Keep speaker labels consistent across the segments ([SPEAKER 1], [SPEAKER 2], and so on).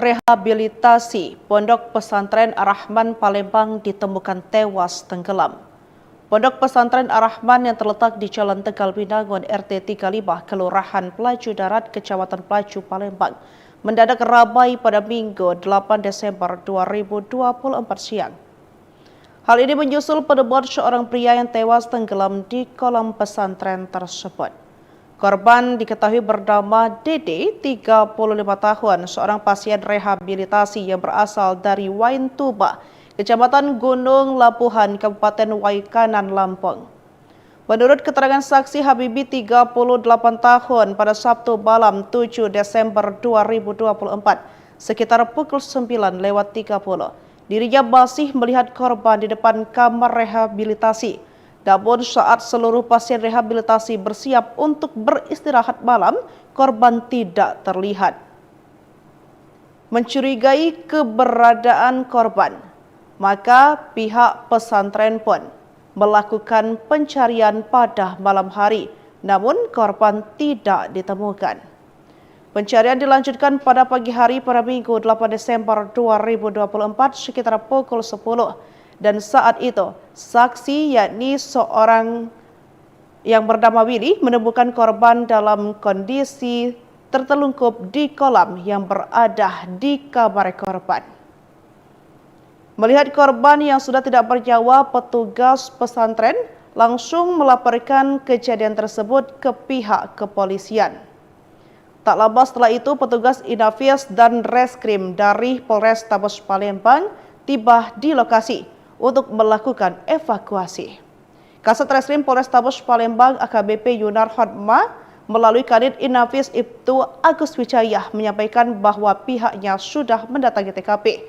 [SPEAKER 1] Rehabilitasi Pondok Pesantren Ar-Rahman Palembang ditemukan tewas tenggelam. Pondok Pesantren Ar-Rahman yang terletak di Jalan Tegal Binangun RT 35 Kelurahan Pelaju Darat, Kecamatan Pelaju, Palembang, mendadak ramai pada Minggu 8 Desember 2024 siang. Hal ini menyusul penemuan seorang pria yang tewas tenggelam di kolam pesantren tersebut. Korban diketahui bernama Dede, 35 tahun, seorang pasien rehabilitasi yang berasal dari Wain Tuba, Kecamatan Gunung Lapuhan, Kabupaten Waikanan, Lampung. Menurut keterangan saksi Habibi, 38 tahun, pada Sabtu malam 7 Desember 2024, sekitar pukul 9:30, dirinya masih melihat korban di depan kamar rehabilitasi. Namun saat seluruh pasien rehabilitasi bersiap untuk beristirahat malam, korban tidak terlihat. Mencurigai keberadaan korban, maka pihak pesantren pun melakukan pencarian pada malam hari, namun korban tidak ditemukan. Pencarian dilanjutkan pada pagi hari pada Minggu 8 Desember 2024 sekitar pukul 10. Dan saat itu, saksi yakni seorang yang bernama Willy menemukan korban dalam kondisi tertelungkup di kolam yang berada di kamar korban. Melihat korban yang sudah tidak bernyawa, petugas pesantren langsung melaporkan kejadian tersebut ke pihak kepolisian. Tak lama setelah itu, petugas Inafis dan Reskrim dari Polrestabes Palembang tiba di lokasi untuk melakukan evakuasi. Kasat Reskrim Polrestabes Palembang AKBP Yunar Hotma melalui Kanit Inafis Ibtu Agus Wijaya menyampaikan bahwa pihaknya sudah mendatangi TKP.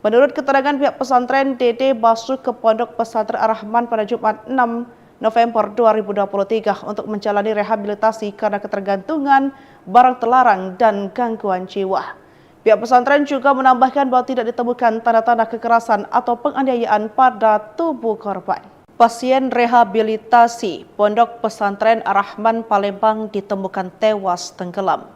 [SPEAKER 1] Menurut keterangan pihak pesantren, Dede masuk ke Pondok Pesantren Ar-Rahman pada Jumat 6 November 2023 untuk menjalani rehabilitasi karena ketergantungan, barang terlarang, dan gangguan jiwa. Pihak pesantren juga menambahkan bahwa tidak ditemukan tanda-tanda kekerasan atau penganiayaan pada tubuh korban. Pasien rehabilitasi Pondok Pesantren Ar-Rahman Palembang ditemukan tewas tenggelam.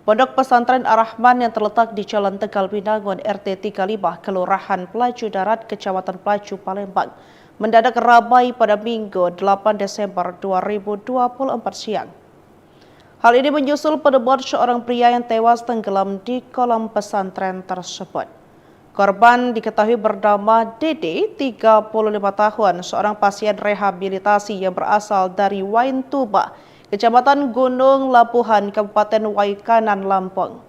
[SPEAKER 1] Pondok Pesantren Ar-Rahman yang terletak di Jalan Tegal Binangun RT 35 Kelurahan Pelaju Darat, Kecamatan Pelaju, Palembang, mendadak ramai pada Minggu 8 Desember 2024 siang. Hal ini menyusul penemuan seorang pria yang tewas tenggelam di kolam pesantren tersebut. Korban diketahui bernama Dede, 35 tahun, seorang pasien rehabilitasi yang berasal dari Wain Tuba, Kecamatan Gunung Lapuhan, Kabupaten Waikanan, Lampung.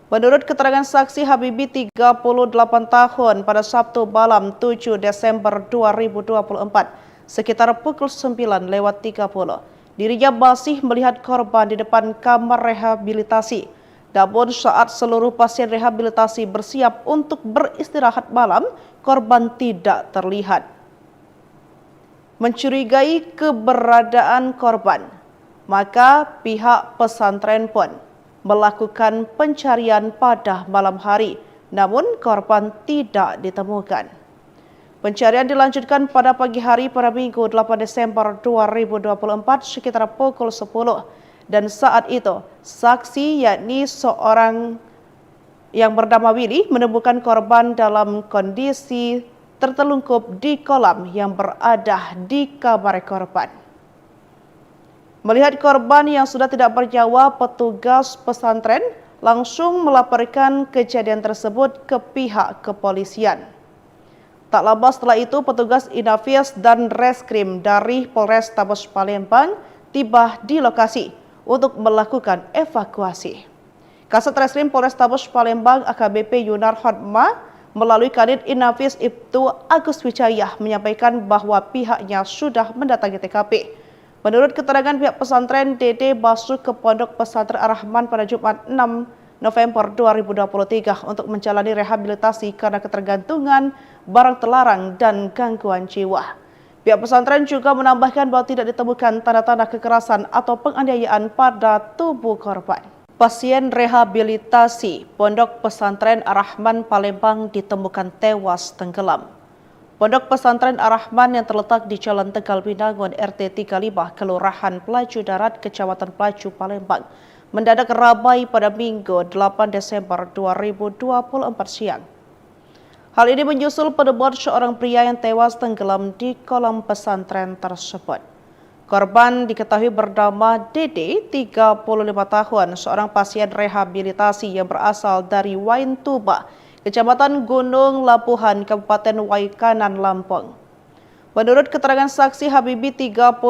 [SPEAKER 1] Menurut keterangan saksi Habibi, 38 tahun, pada Sabtu malam 7 Desember 2024, sekitar pukul 9:30, dirinya masih melihat korban di depan kamar rehabilitasi. Namun saat seluruh pasien rehabilitasi bersiap untuk beristirahat malam, korban tidak terlihat. Mencurigai keberadaan korban, maka pihak pesantren pun melakukan pencarian pada malam hari, namun korban tidak ditemukan. Pencarian dilanjutkan pada pagi hari pada Minggu 8 Desember 2024 sekitar pukul 10. Dan saat itu, saksi yakni seorang yang bernama Willy menemukan korban dalam kondisi tertelungkup di kolam yang berada di kamar korban. Melihat korban yang sudah tidak bernyawa, petugas pesantren langsung melaporkan kejadian tersebut ke pihak kepolisian. Tak lama setelah itu, petugas Inafis dan Reskrim dari Polrestabes Palembang tiba di lokasi untuk melakukan evakuasi. Kasat Reskrim Polrestabes Palembang AKBP Yunar Hotma melalui Kanit Inafis Ibtu Agus Wijaya menyampaikan bahwa pihaknya sudah mendatangi TKP. Menurut keterangan pihak pesantren, Dede masuk ke Pondok Pesantren Ar-Rahman pada Jumat 6 November 2023 untuk menjalani rehabilitasi karena ketergantungan, barang terlarang, dan gangguan jiwa. Pihak pesantren juga menambahkan bahwa tidak ditemukan tanda-tanda kekerasan atau penganiayaan pada tubuh korban. Pasien rehabilitasi Pondok Pesantren Ar-Rahman Palembang ditemukan tewas tenggelam. Pondok Pesantren Ar-Rahman yang terletak di Jalan Tegal Binangun RT 35 Kelurahan Pelaju Darat, Kecamatan Pelaju, Palembang, mendadak ramai pada Minggu 8 Desember 2024 siang. Hal ini menyusul penemuan seorang pria yang tewas tenggelam di kolam pesantren tersebut. Korban diketahui bernama Dede, 35 tahun, seorang pasien rehabilitasi yang berasal dari Waintuba, Kecamatan Gunung Lapuhan, Kabupaten Waikanan, Lampung. Menurut keterangan saksi Habibi, 38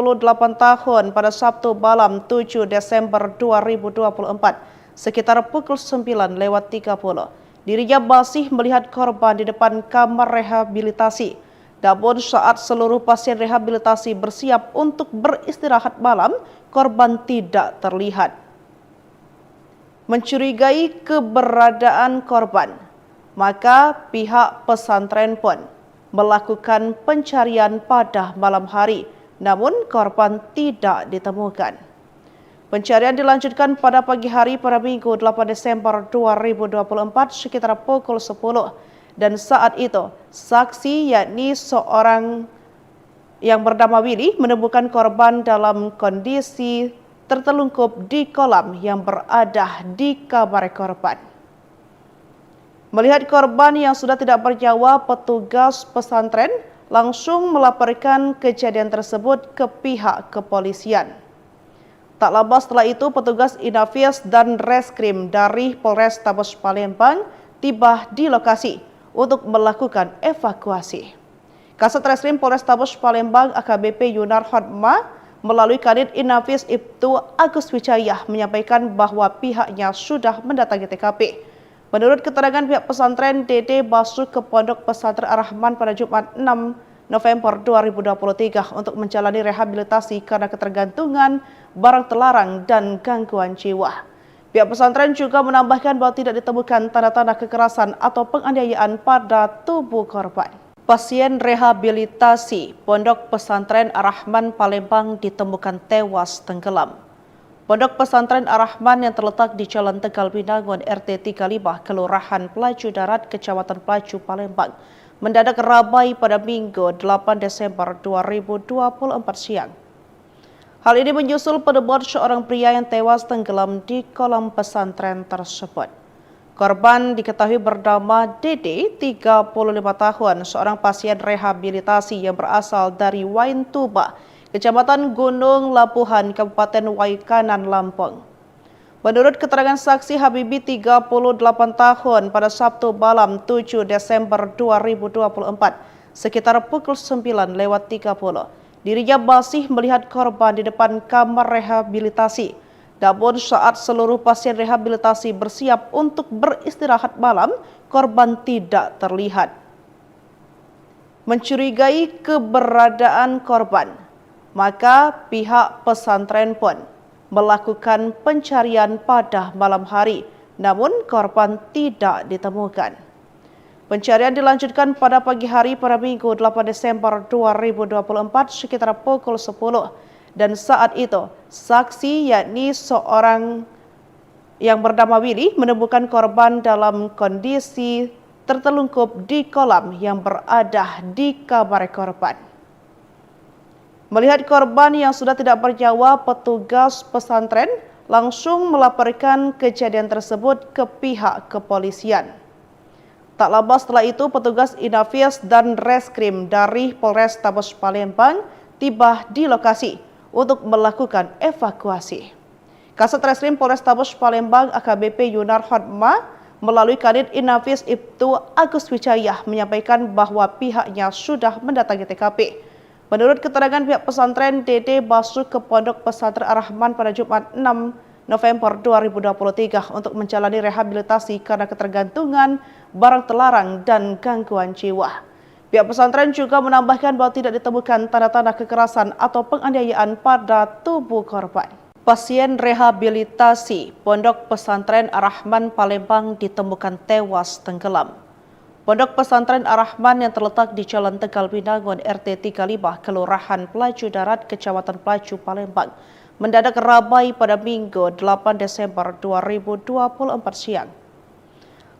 [SPEAKER 1] tahun, pada Sabtu malam 7 Desember 2024, sekitar pukul 9:30, dirinya masih melihat korban di depan kamar rehabilitasi. Namun saat seluruh pasien rehabilitasi bersiap untuk beristirahat malam, korban tidak terlihat. Mencurigai keberadaan korban, maka pihak pesantren pun melakukan pencarian pada malam hari, namun korban tidak ditemukan. Pencarian dilanjutkan pada pagi hari pada Minggu 8 Desember 2024 sekitar pukul 10. Dan saat itu, saksi yakni seorang yang bernama Willy menemukan korban dalam kondisi tertelungkup di kolam yang berada di kamar korban. Melihat korban yang sudah tidak bernyawa, petugas pesantren langsung melaporkan kejadian tersebut ke pihak kepolisian. Tak lama setelah itu, petugas Inafis dan Reskrim dari Polrestabes Palembang tiba di lokasi untuk melakukan evakuasi. Kasat Reskrim Polrestabes Palembang AKBP Yunar Hotma melalui Kanit Inafis Ibtu Agus Wijaya menyampaikan bahwa pihaknya sudah mendatangi TKP. Menurut keterangan pihak pesantren, Dede masuk ke Pondok Pesantren Ar-Rahman pada Jumat 6 November 2023 untuk menjalani rehabilitasi karena ketergantungan, barang terlarang, dan gangguan jiwa. Pihak pesantren juga menambahkan bahwa tidak ditemukan tanda-tanda kekerasan atau penganiayaan pada tubuh korban. Pasien rehabilitasi Pondok Pesantren Ar-Rahman Palembang ditemukan tewas tenggelam. Pondok Pesantren Ar-Rahman yang terletak di Jalan Tegal Binangun RT 35 Kelurahan Pelaju Darat, Kecamatan Pelaju, Palembang, mendadak ramai pada Minggu 8 Desember 2024 siang. Hal ini menyusul penemuan seorang pria yang tewas tenggelam di kolam pesantren tersebut. Korban diketahui bernama Dede, 35 tahun, seorang pasien rehabilitasi yang berasal dari Waintuba, Kecamatan Gunung Lapuhan, Kabupaten Waikanan, Lampung. Menurut keterangan saksi Habibi, 38 tahun, pada Sabtu malam 7 Desember 2024, sekitar pukul 9:30, dirinya masih melihat korban di depan kamar rehabilitasi. Namun saat seluruh pasien rehabilitasi bersiap untuk beristirahat malam, korban tidak terlihat. Mencurigai keberadaan korban, maka pihak pesantren pun melakukan pencarian pada malam hari, namun korban tidak ditemukan. Pencarian dilanjutkan pada pagi hari pada Minggu 8 Desember 2024 sekitar pukul 10. Dan saat itu, saksi yakni seorang yang bernama Willy menemukan korban dalam kondisi tertelungkup di kolam yang berada di kamar korban. Melihat korban yang sudah tidak bernyawa, petugas pesantren langsung melaporkan kejadian tersebut ke pihak kepolisian. Tak lama setelah itu, petugas Inafis dan Reskrim dari Polrestabes Palembang tiba di lokasi untuk melakukan evakuasi. Kasat Reskrim Polrestabes Palembang AKBP Yunar Hotma melalui Kanit Inafis Ibtu Agus Wijaya menyampaikan bahwa pihaknya sudah mendatangi TKP. Menurut keterangan pihak pesantren, Dede masuk ke Pondok Pesantren Ar-Rahman pada Jumat 6 November 2023 untuk menjalani rehabilitasi karena ketergantungan, barang terlarang, dan gangguan jiwa. Pihak pesantren juga menambahkan bahwa tidak ditemukan tanda-tanda kekerasan atau penganiayaan pada tubuh korban. Pasien rehabilitasi Pondok Pesantren Ar-Rahman Palembang ditemukan tewas tenggelam. Pondok Pesantren Ar-Rahman yang terletak di Jalan Tegal Binangun RT 35 Kelurahan Pelaju Darat, Kecamatan Pelaju, Palembang, mendadak ramai pada Minggu 8 Desember 2024 siang.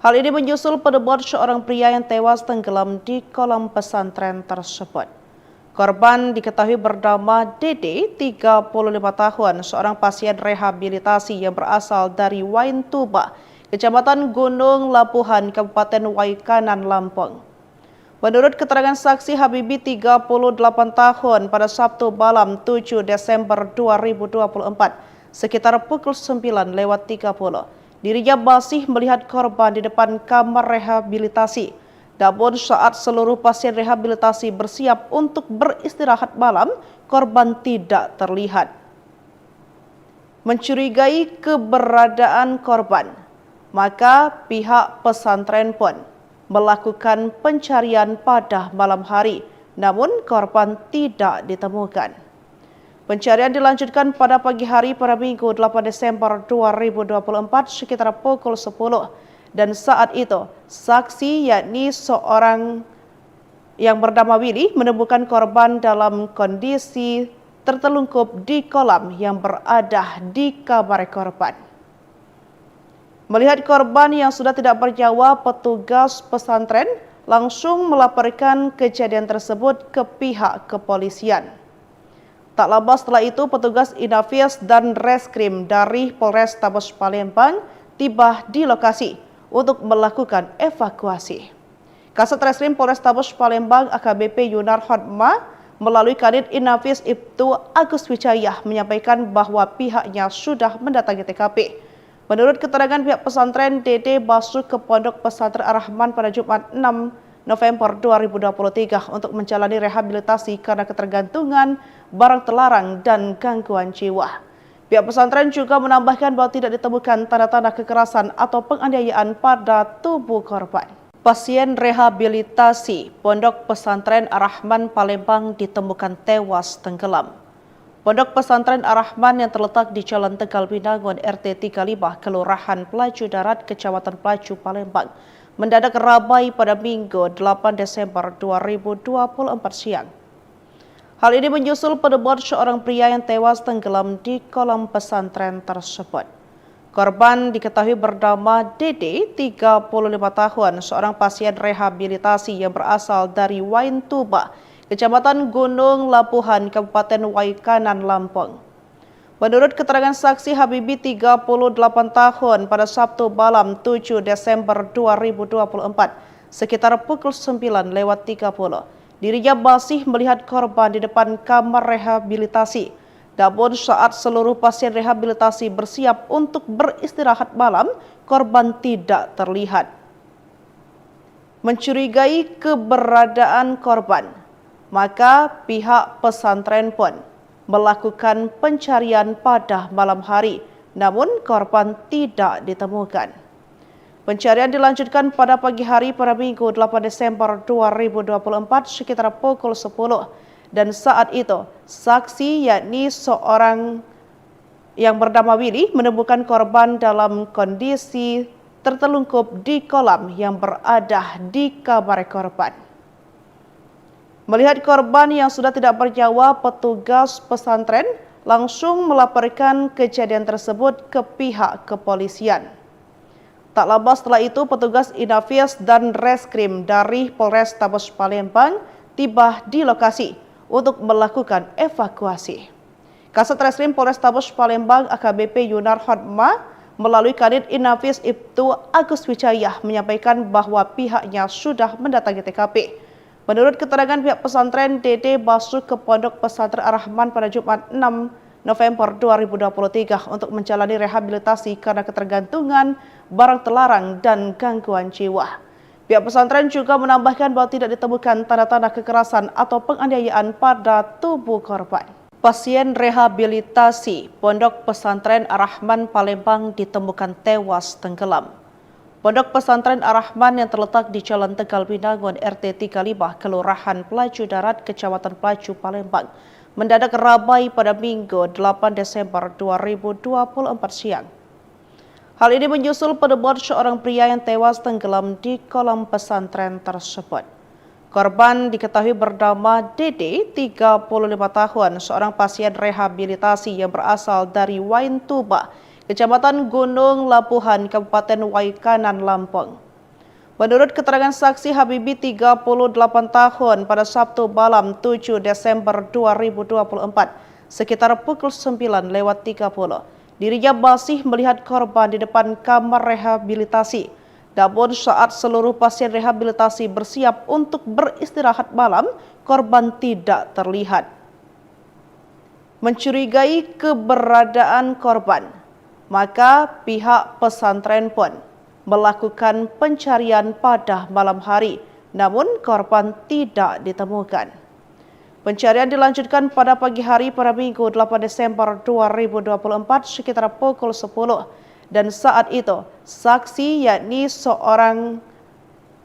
[SPEAKER 1] Hal ini menyusul penemuan seorang pria yang tewas tenggelam di kolam pesantren tersebut. Korban diketahui bernama Dede, 35 tahun, seorang pasien rehabilitasi yang berasal dari Waintuba, Kecamatan Gunung Lapuhan, Kabupaten Waikanan, Lampung. Menurut keterangan saksi Habibi, 38 tahun, pada Sabtu malam 7 Desember 2024, sekitar pukul 9:30, dirinya masih melihat korban di depan kamar rehabilitasi. Namun saat seluruh pasien rehabilitasi bersiap untuk beristirahat malam, korban tidak terlihat. Mencurigai keberadaan korban, maka pihak pesantren pun melakukan pencarian pada malam hari, namun korban tidak ditemukan. Pencarian dilanjutkan pada pagi hari pada Minggu 8 Desember 2024 sekitar pukul 10. Dan saat itu, saksi yakni seorang yang bernama Willy menemukan korban dalam kondisi tertelungkup di kolam yang berada di kamar korban. Melihat korban yang sudah tidak bernyawa, petugas pesantren langsung melaporkan kejadian tersebut ke pihak kepolisian. Tak lama setelah itu, petugas Inafis dan Reskrim dari Polrestabes Palembang tiba di lokasi untuk melakukan evakuasi. Kasat Reskrim Polrestabes Palembang AKBP Yunar Hotma melalui Kanit Inafis Ibtu Agus Wijaya menyampaikan bahwa pihaknya sudah mendatangi TKP. Menurut keterangan pihak pesantren, Dede masuk ke Pondok Pesantren Ar-Rahman pada Jumat 6 November 2023 untuk menjalani rehabilitasi karena ketergantungan, barang terlarang, dan gangguan jiwa. Pihak pesantren juga menambahkan bahwa tidak ditemukan tanda-tanda kekerasan atau penganiayaan pada tubuh korban. Pasien rehabilitasi Pondok Pesantren Ar-Rahman Palembang ditemukan tewas tenggelam. Pondok Pesantren Ar-Rahman yang terletak di Jalan Tegal Binangun RT 35 Kelurahan Pelaju Darat Kecamatan Pelaju Palembang mendadak ramai pada Minggu 8 Desember 2024 siang. Hal ini menyusul penemuan seorang pria yang tewas tenggelam di kolam pesantren tersebut. Korban diketahui bernama Dede, 35 tahun, seorang pasien rehabilitasi yang berasal dari Waintuba, Kecamatan Gunung Lapuhan, Kabupaten Waikanan, Lampung. Menurut keterangan saksi Habibi, 38 tahun, pada Sabtu malam 7 Desember 2024, sekitar pukul 9:30, dirinya masih melihat korban di depan kamar rehabilitasi. Namun saat seluruh pasien rehabilitasi bersiap untuk beristirahat malam, korban tidak terlihat. Mencurigai keberadaan korban, maka pihak pesantren pun melakukan pencarian pada malam hari, namun korban tidak ditemukan. Pencarian dilanjutkan pada pagi hari pada Minggu 8 Desember 2024 sekitar pukul 10. Dan saat itu, saksi yakni seorang yang bernama Willy menemukan korban dalam kondisi tertelungkup di kolam yang berada di kamar korban. Melihat korban yang sudah tidak bernyawa, petugas pesantren langsung melaporkan kejadian tersebut ke pihak kepolisian. Tak lama setelah itu, petugas Inafis dan Reskrim dari Polrestabes Palembang tiba di lokasi untuk melakukan evakuasi. Kasat Reskrim Polrestabes Palembang AKBP Yunar Hotma melalui Kanit Inafis Ibtu Agus Wijaya menyampaikan bahwa pihaknya sudah mendatangi TKP. Menurut keterangan pihak pesantren, Dede masuk ke Pondok Pesantren Ar-Rahman pada Jumat 6 November 2023 untuk menjalani rehabilitasi karena ketergantungan, barang terlarang, dan gangguan jiwa. Pihak pesantren juga menambahkan bahwa tidak ditemukan tanda-tanda kekerasan atau penganiayaan pada tubuh korban. Pasien rehabilitasi Pondok Pesantren Ar-Rahman Palembang ditemukan tewas tenggelam. Pondok Pesantren Ar-Rahman yang terletak di Jalan Tegal Binangun RT 35 Kelurahan Pelaju Darat Kecamatan Pelaju Palembang mendadak ramai pada Minggu 8 Desember 2024 siang. Hal ini menyusul penemuan seorang pria yang tewas tenggelam di kolam pesantren tersebut. Korban diketahui bernama Dede, 35 tahun, seorang pasien rehabilitasi yang berasal dari Waintuba, Kecamatan Gunung Lapuhan, Kabupaten Waikanan, Lampung. Menurut keterangan saksi Habibi 38 tahun pada Sabtu malam 7 Desember 2024 sekitar pukul 9:30 dirinya masih melihat korban di depan kamar rehabilitasi. Namun saat seluruh pasien rehabilitasi bersiap untuk beristirahat malam, korban tidak terlihat. Mencurigai keberadaan korban, maka pihak pesantren pun melakukan pencarian pada malam hari, namun korban tidak ditemukan. Pencarian dilanjutkan pada pagi hari pada Minggu 8 Desember 2024 sekitar pukul 10 dan saat itu saksi yakni seorang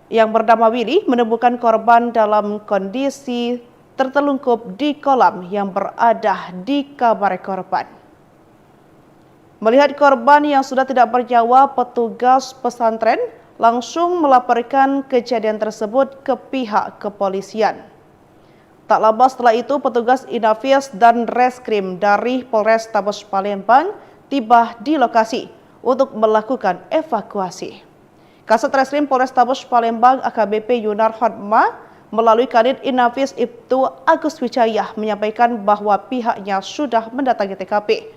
[SPEAKER 1] yang bernama Willy menemukan korban dalam kondisi tertelungkup di kolam yang berada di kamar korban. Melihat korban yang sudah tidak bernyawa, petugas pesantren langsung melaporkan kejadian tersebut ke pihak kepolisian. Tak lama setelah itu, petugas Inafis dan Reskrim dari Polrestabes Palembang tiba di lokasi untuk melakukan evakuasi. Kasat Reskrim Polrestabes Palembang AKBP Yunar Hotma melalui Kanit Inafis Ibtu Agus Wijaya menyampaikan bahwa pihaknya sudah mendatangi TKP.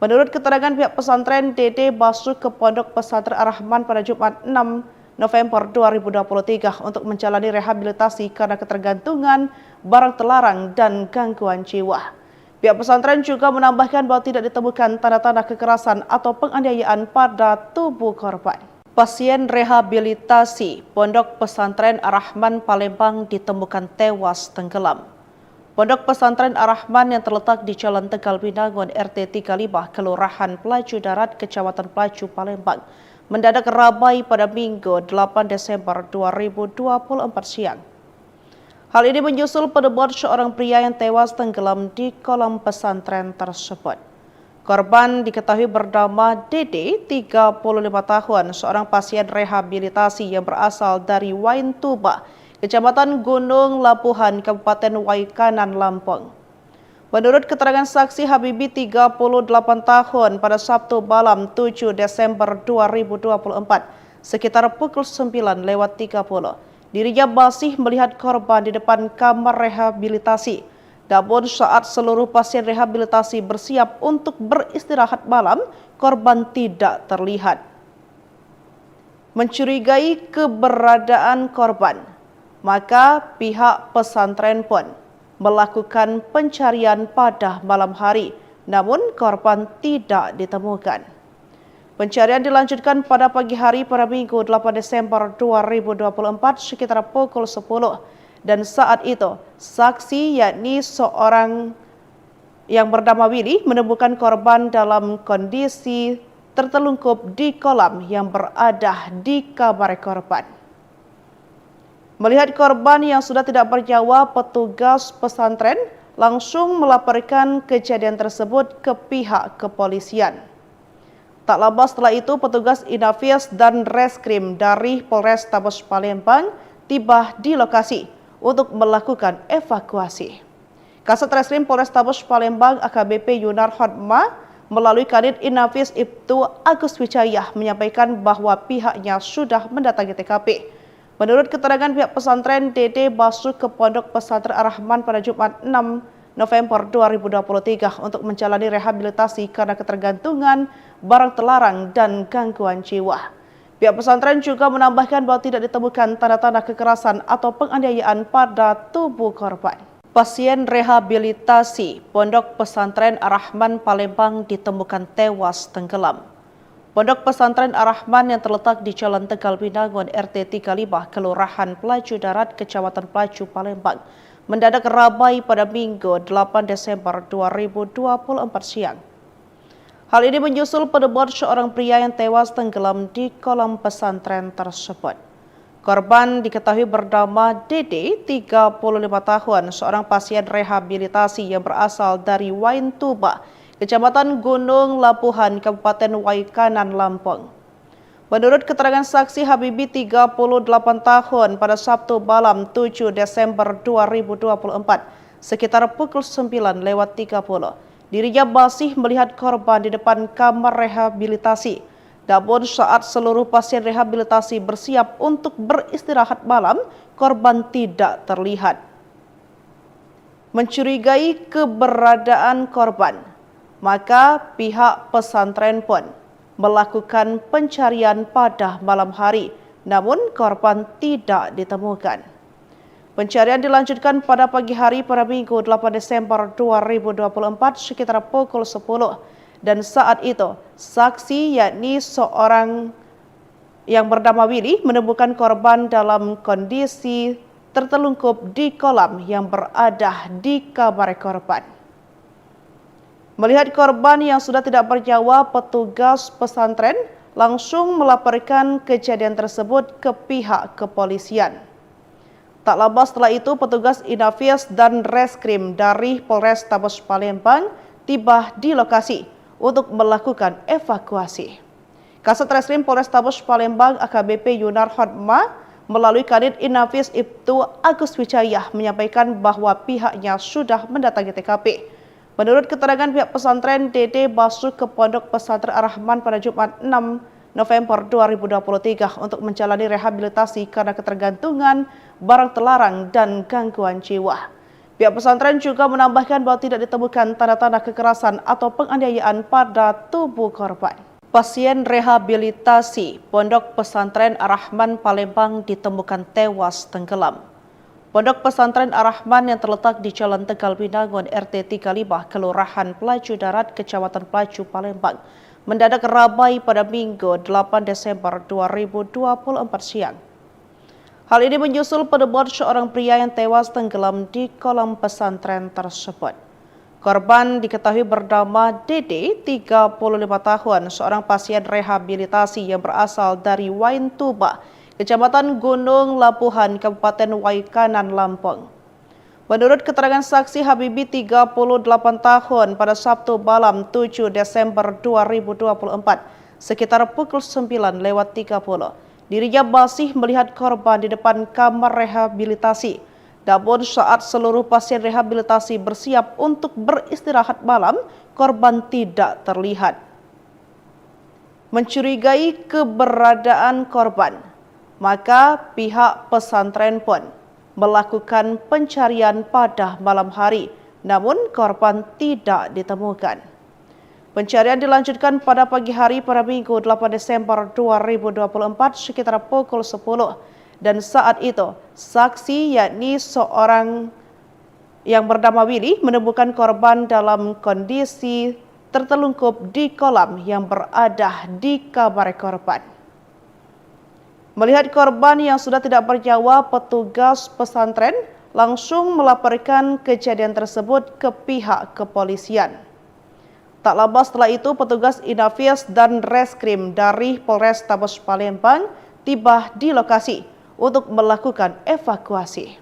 [SPEAKER 1] Menurut keterangan pihak pesantren, Dede masuk ke Pondok Pesantren Ar-Rahman pada Jumat 6 November 2023 untuk menjalani rehabilitasi karena ketergantungan, barang terlarang, dan gangguan jiwa. Pihak pesantren juga menambahkan bahwa tidak ditemukan tanda-tanda kekerasan atau penganiayaan pada tubuh korban. Pasien rehabilitasi Pondok Pesantren Ar-Rahman Palembang ditemukan tewas tenggelam. Pondok Pesantren Ar-Rahman yang terletak di Jalan Tegal Binangun RT 35 Kelurahan Pelaju Darat Kecamatan Pelaju Palembang mendadak ramai pada Minggu 8 Desember 2024 siang. Hal ini menyusul penemuan seorang pria yang tewas tenggelam di kolam pesantren tersebut. Korban diketahui bernama Dede, 35 tahun, seorang pasien rehabilitasi yang berasal dari Wain Tuba, Kecamatan Gunung Lapuhan, Kabupaten Waikanan, Lampung. Menurut keterangan saksi Habibi 38 tahun pada Sabtu malam 7 Desember 2024 sekitar pukul 9:30 dirinya masih melihat korban di depan kamar rehabilitasi. Namun saat seluruh pasien rehabilitasi bersiap untuk beristirahat malam, korban tidak terlihat. Mencurigai keberadaan korban, maka pihak pesantren pun melakukan pencarian pada malam hari, namun korban tidak ditemukan. Pencarian dilanjutkan pada pagi hari pada Minggu 8 Desember 2024 sekitar pukul 10 dan saat itu saksi yakni seorang yang bernama Willy menemukan korban dalam kondisi tertelungkup di kolam yang berada di kamar korban. Melihat korban yang sudah tidak bernyawa, petugas pesantren langsung melaporkan kejadian tersebut ke pihak kepolisian. Tak lama setelah itu, petugas Inafis dan Reskrim dari Polrestabes Palembang tiba di lokasi untuk melakukan evakuasi. Kasat Reskrim Polrestabes Palembang AKBP Yunar Hotma melalui Kanit Inafis Ibtu Agus Wijaya menyampaikan bahwa pihaknya sudah mendatangi TKP. Menurut keterangan pihak pesantren, Dede masuk ke Pondok Pesantren Ar-Rahman pada Jumat 6 November 2023 untuk menjalani rehabilitasi karena ketergantungan, barang terlarang, dan gangguan jiwa. Pihak pesantren juga menambahkan bahwa tidak ditemukan tanda-tanda kekerasan atau penganiayaan pada tubuh korban. Pasien rehabilitasi Pondok Pesantren Ar-Rahman Palembang ditemukan tewas tenggelam. Pondok Pesantren Ar-Rahman yang terletak di Jalan Tegal Binangun RT 35 Kelurahan Pelaju Darat Kecamatan Pelaju Palembang mendadak ramai pada Minggu 8 Desember 2024 siang. Hal ini menyusul penemuan seorang pria yang tewas tenggelam di kolam pesantren tersebut. Korban diketahui bernama Dede, 35 tahun, seorang pasien rehabilitasi yang berasal dari Wain Tuba, Kecamatan Gunung Lapuhan, Kabupaten Waikanan, Lampung. Menurut keterangan saksi Habibi 38 tahun pada Sabtu malam 7 Desember 2024 sekitar pukul 9:30 dirinya masih melihat korban di depan kamar rehabilitasi. Namun saat seluruh pasien rehabilitasi bersiap untuk beristirahat malam, korban tidak terlihat. Mencurigai keberadaan korban, maka pihak pesantren pun melakukan pencarian pada malam hari, namun korban tidak ditemukan. Pencarian dilanjutkan pada pagi hari pada Minggu 8 Desember 2024 sekitar pukul 10 dan saat itu saksi yakni seorang yang bernama Willy menemukan korban dalam kondisi tertelungkup di kolam yang berada di kamar korban. Melihat korban yang sudah tidak bernyawa, petugas pesantren langsung melaporkan kejadian tersebut ke pihak kepolisian. Tak lama setelah itu, petugas Inafis dan Reskrim dari Polrestabes Palembang tiba di lokasi untuk melakukan evakuasi. Kasat Reskrim Polrestabes Palembang AKBP Yunar Hotma melalui Kanit Inafis Ibtu Agus Wijaya menyampaikan bahwa pihaknya sudah mendatangi TKP. Menurut keterangan pihak pesantren, Dede masuk ke Pondok Pesantren Ar-Rahman pada Jumat 6 November 2023 untuk menjalani rehabilitasi karena ketergantungan, barang terlarang, dan gangguan jiwa. Pihak pesantren juga menambahkan bahwa tidak ditemukan tanda-tanda kekerasan atau penganiayaan pada tubuh korban. Pasien rehabilitasi Pondok Pesantren Ar-Rahman Palembang ditemukan tewas tenggelam. Pondok Pesantren Ar-Rahman yang terletak di Jalan Tegal Binangun RT 35 Kelurahan Pelaju Darat Kecamatan Pelaju Palembang mendadak ramai pada Minggu 8 Desember 2024 siang. Hal ini menyusul penemuan seorang pria yang tewas tenggelam di kolam pesantren tersebut. Korban diketahui bernama Dede, 35 tahun, seorang pasien rehabilitasi yang berasal dari Waintuba, Kecamatan Gunung Lapuhan, Kabupaten Waikanan, Lampung. Menurut keterangan saksi Habibi, 38 tahun, pada Sabtu malam 7 Desember 2024, sekitar pukul 9:30, dirinya masih melihat korban di depan kamar rehabilitasi. Namun saat seluruh pasien rehabilitasi bersiap untuk beristirahat malam, korban tidak terlihat. Mencurigai keberadaan korban, maka pihak pesantren pun melakukan pencarian pada malam hari, namun korban tidak ditemukan. Pencarian dilanjutkan pada pagi hari pada Minggu 8 Desember 2024 sekitar pukul 10 dan saat itu saksi yakni seorang yang bernama Willy menemukan korban dalam kondisi tertelungkup di kolam yang berada di kamar korban. Melihat korban yang sudah tidak bernyawa, petugas pesantren langsung melaporkan kejadian tersebut ke pihak kepolisian. Tak lama setelah itu, petugas Inafis dan Reskrim dari Polrestabes Palembang tiba di lokasi untuk melakukan evakuasi.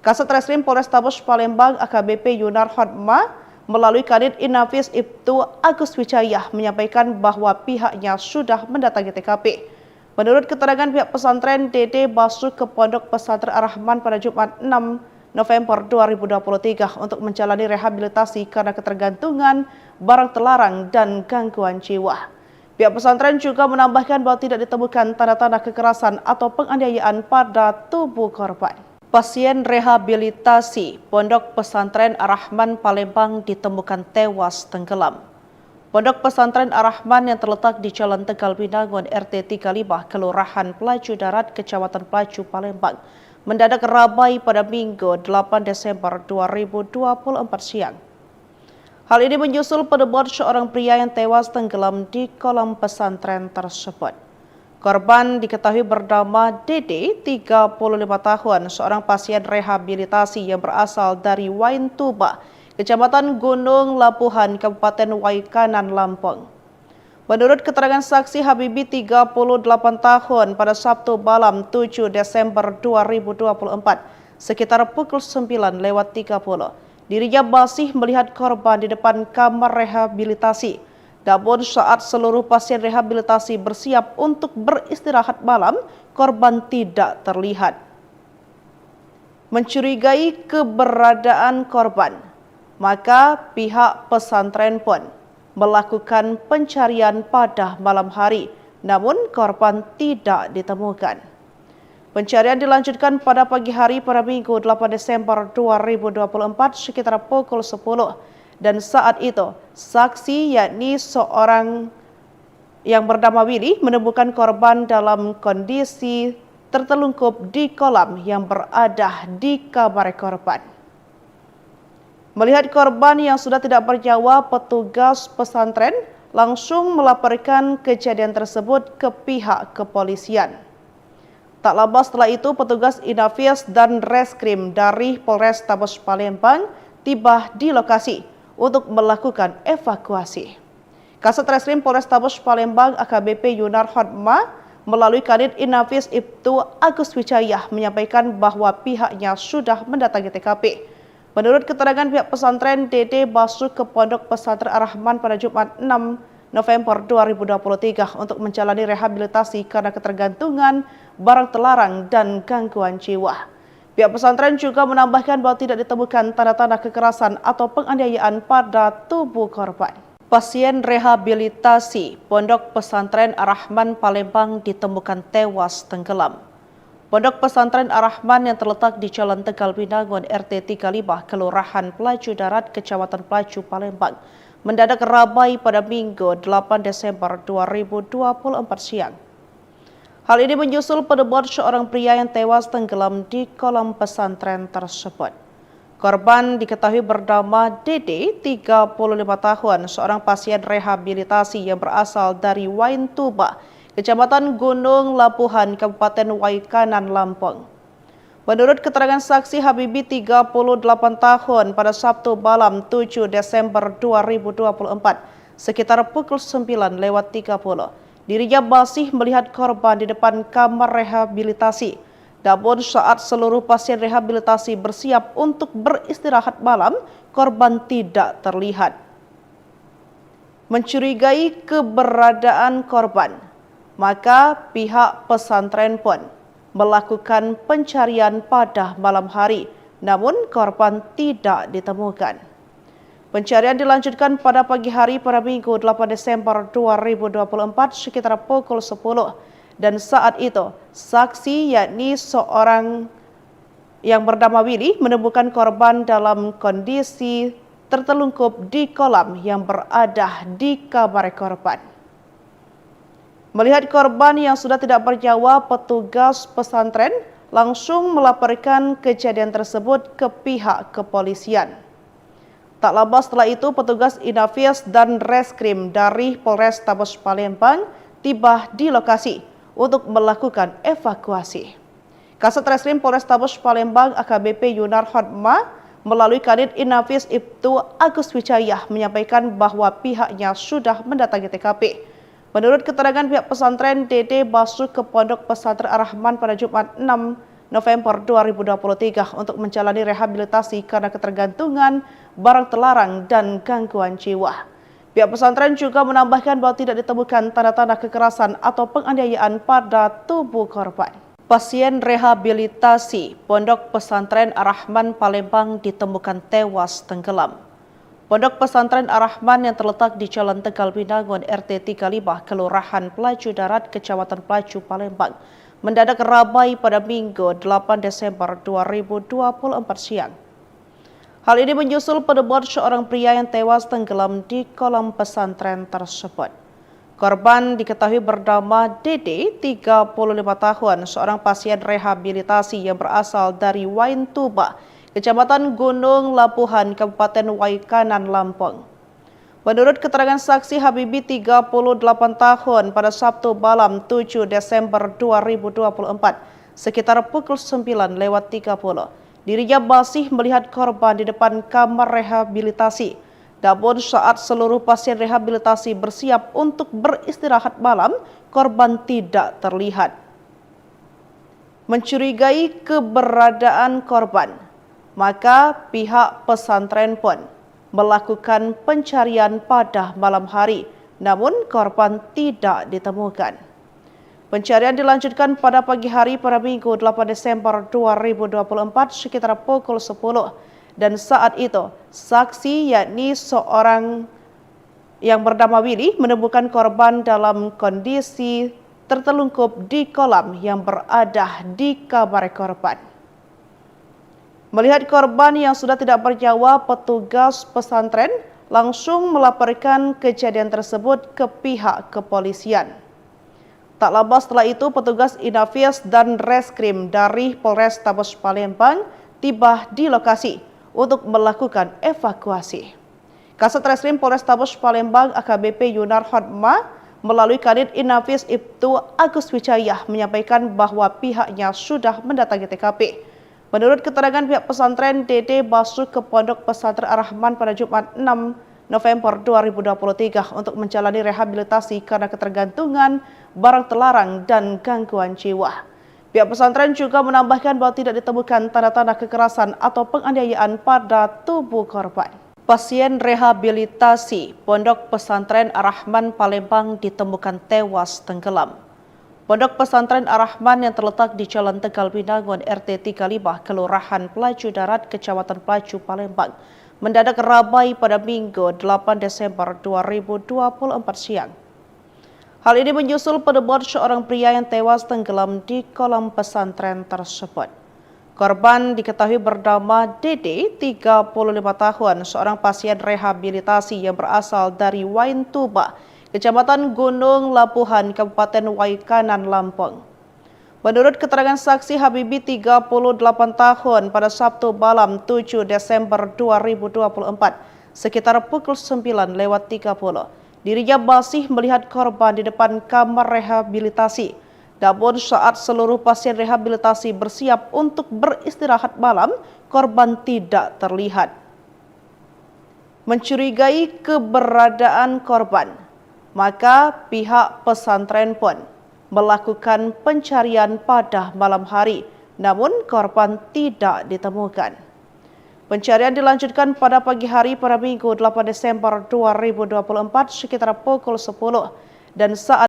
[SPEAKER 1] Kasat Reskrim Polrestabes Palembang AKBP Yunar Hotma melalui Kanit Inafis Ibtu Agus Wijaya menyampaikan bahwa pihaknya sudah mendatangi TKP. Menurut keterangan pihak pesantren, Dede masuk ke Pondok Pesantren Ar-Rahman pada Jumat 6 November 2023 untuk menjalani rehabilitasi karena ketergantungan, barang terlarang, dan gangguan jiwa. Pihak pesantren juga menambahkan bahwa tidak ditemukan tanda-tanda kekerasan atau penganiayaan pada tubuh korban. Pasien rehabilitasi Pondok Pesantren Ar-Rahman Palembang ditemukan tewas tenggelam. Pondok Pesantren Ar-Rahman yang terletak di Jalan Tegal Binangun RT 35 Kelurahan Pelaju Darat Kecamatan Pelaju Palembang mendadak ramai pada Minggu 8 Desember 2024 siang. Hal ini menyusul penemuan seorang pria yang tewas tenggelam di kolam pesantren tersebut. Korban diketahui bernama Dede, 35 tahun, seorang pasien rehabilitasi yang berasal dari Waintuba, Kecamatan Gunung Lapuhan, Kabupaten Waikanan, Lampung. Menurut keterangan saksi Habibi, 38 tahun, pada Sabtu malam 7 Desember 2024, sekitar pukul 9:30, dirinya masih melihat korban di depan kamar rehabilitasi. Namun saat seluruh pasien rehabilitasi bersiap untuk beristirahat malam, korban tidak terlihat. Mencurigai keberadaan korban, maka pihak pesantren pun melakukan pencarian pada malam hari, namun korban tidak ditemukan. Pencarian dilanjutkan pada pagi hari pada Minggu 8 Desember 2024 sekitar pukul 10 dan saat itu saksi yakni seorang yang bernama Willy menemukan korban dalam kondisi tertelungkup di kolam yang berada di kamar korban. Melihat korban yang sudah tidak bernyawa, petugas pesantren langsung melaporkan kejadian tersebut ke pihak kepolisian. Tak lama setelah itu, petugas Inafis dan Reskrim dari Polrestabes Palembang tiba di lokasi untuk melakukan evakuasi. Kasat Reskrim Polrestabes Palembang AKBP Yunar Hotma melalui Kanit Inafis Ibtu Agus Wijaya menyampaikan bahwa pihaknya sudah mendatangi TKP. Menurut keterangan pihak pesantren, Dede masuk ke Pondok Pesantren Ar-Rahman pada Jumat 6 November 2023 untuk menjalani rehabilitasi karena ketergantungan, barang terlarang, dan gangguan jiwa. Pihak pesantren juga menambahkan bahwa tidak ditemukan tanda-tanda kekerasan atau penganiayaan pada tubuh korban. Pasien rehabilitasi Pondok Pesantren Ar-Rahman Palembang ditemukan tewas tenggelam. Pondok Pesantren Ar-Rahman yang terletak di Jalan Tegal Binangun RT 35 Kelurahan Pelaju Darat Kecamatan Pelaju Palembang mendadak ramai pada Minggu 8 Desember 2024 siang. Hal ini menyusul penemuan seorang pria yang tewas tenggelam di kolam pesantren tersebut. Korban diketahui bernama Dede, 35 tahun, seorang pasien rehabilitasi yang berasal dari Wain Tuba, Kecamatan Gunung Lapuhan, Kabupaten Waikanan, Lampung. Menurut keterangan saksi Habibi, 38 tahun, pada Sabtu malam 7 Desember 2024, sekitar pukul 9:30, dirinya masih melihat korban di depan kamar rehabilitasi. Namun saat seluruh pasien rehabilitasi bersiap untuk beristirahat malam, korban tidak terlihat. Mencurigai keberadaan korban, maka pihak pesantren pun melakukan pencarian pada malam hari, namun korban tidak ditemukan. Pencarian dilanjutkan pada pagi hari pada Minggu 8 Desember 2024 sekitar pukul 10 dan saat itu saksi yakni seorang yang bernama Willy menemukan korban dalam kondisi tertelungkup di kolam yang berada di kamar korban. Melihat korban yang sudah tidak bernyawa, petugas pesantren langsung melaporkan kejadian tersebut ke pihak kepolisian. Tak lama setelah itu, petugas Inafis dan Reskrim dari Polrestabes Palembang tiba di lokasi untuk melakukan evakuasi. Kasat Reskrim Polrestabes Palembang AKBP Yunar Hotma melalui Kanit Inafis Ibtu Agus Wijaya menyampaikan bahwa pihaknya sudah mendatangi TKP. Menurut keterangan pihak pesantren, Dede masuk ke Pondok Pesantren Ar-Rahman pada Jumat 6 November 2023 untuk menjalani rehabilitasi karena ketergantungan, barang terlarang, dan gangguan jiwa. Pihak pesantren juga menambahkan bahwa tidak ditemukan tanda-tanda kekerasan atau penganiayaan pada tubuh korban. Pasien rehabilitasi Pondok Pesantren Ar-Rahman Palembang ditemukan tewas tenggelam. Pondok Pesantren Ar-Rahman yang terletak di Jalan Tegal Binangun RT 35 Kelurahan Pelaju Darat Kecamatan Pelaju Palembang mendadak ramai pada Minggu 8 Desember 2024 siang. Hal ini menyusul penemuan seorang pria yang tewas tenggelam di kolam pesantren tersebut. Korban diketahui bernama Dede, 35 tahun, seorang pasien rehabilitasi yang berasal dari Wain Tuba, Kecamatan Gunung Lapuhan, Kabupaten Waikanan, Lampung. Menurut keterangan saksi Habibi, 38 tahun, pada Sabtu malam 7 Desember 2024, sekitar pukul 9:30, dirinya masih melihat korban di depan kamar rehabilitasi. Namun saat seluruh pasien rehabilitasi bersiap untuk beristirahat malam, korban tidak terlihat. Mencurigai keberadaan korban, maka pihak pesantren pun melakukan pencarian pada malam hari, namun korban tidak ditemukan. Pencarian dilanjutkan pada pagi hari pada Minggu 8 Desember 2024 sekitar pukul 10 dan saat itu saksi yakni seorang yang bernama Willy menemukan korban dalam kondisi tertelungkup di kolam yang berada di kamar korban. Melihat korban yang sudah tidak bernyawa, petugas pesantren langsung melaporkan kejadian tersebut ke pihak kepolisian. Tak lama setelah itu, petugas Inafis dan Reskrim dari Polrestabes Palembang tiba di lokasi untuk melakukan evakuasi. Kasat Reskrim Polrestabes Palembang AKBP Yunar Hotma melalui Kanit Inafis Ibtu Agus Wijaya menyampaikan bahwa pihaknya sudah mendatangi TKP. Menurut keterangan pihak pesantren, Dede masuk ke Pondok Pesantren Ar-Rahman pada Jumat 6 November 2023 untuk menjalani rehabilitasi karena ketergantungan, barang terlarang, dan gangguan jiwa. Pihak pesantren juga menambahkan bahwa tidak ditemukan tanda-tanda kekerasan atau penganiayaan pada tubuh korban. Pasien rehabilitasi Pondok Pesantren Ar-Rahman Palembang ditemukan tewas tenggelam. Pondok Pesantren Ar-Rahman yang terletak di Jalan Tegal Binangun RT 35 Kelurahan Pelaju Darat Kecamatan Pelaju Palembang mendadak ramai pada Minggu 8 Desember 2024 siang. Hal ini menyusul penemuan seorang pria yang tewas tenggelam di kolam pesantren tersebut. Korban diketahui bernama Dede, 35 tahun, seorang pasien rehabilitasi yang berasal dari Wain Tuba, Kecamatan Gunung Lapuhan, Kabupaten Waikanan, Lampung. Menurut keterangan saksi Habibi, 38 tahun, pada Sabtu malam 7 Desember 2024, sekitar pukul 9:30, dirinya masih melihat korban di depan kamar rehabilitasi. Namun saat seluruh pasien rehabilitasi bersiap untuk beristirahat malam, korban tidak terlihat. Mencurigai keberadaan korban, maka pihak pesantren pun melakukan pencarian pada malam hari, namun korban tidak ditemukan. Pencarian dilanjutkan pada pagi hari pada Minggu 8 Desember 2024 sekitar pukul 10 dan saat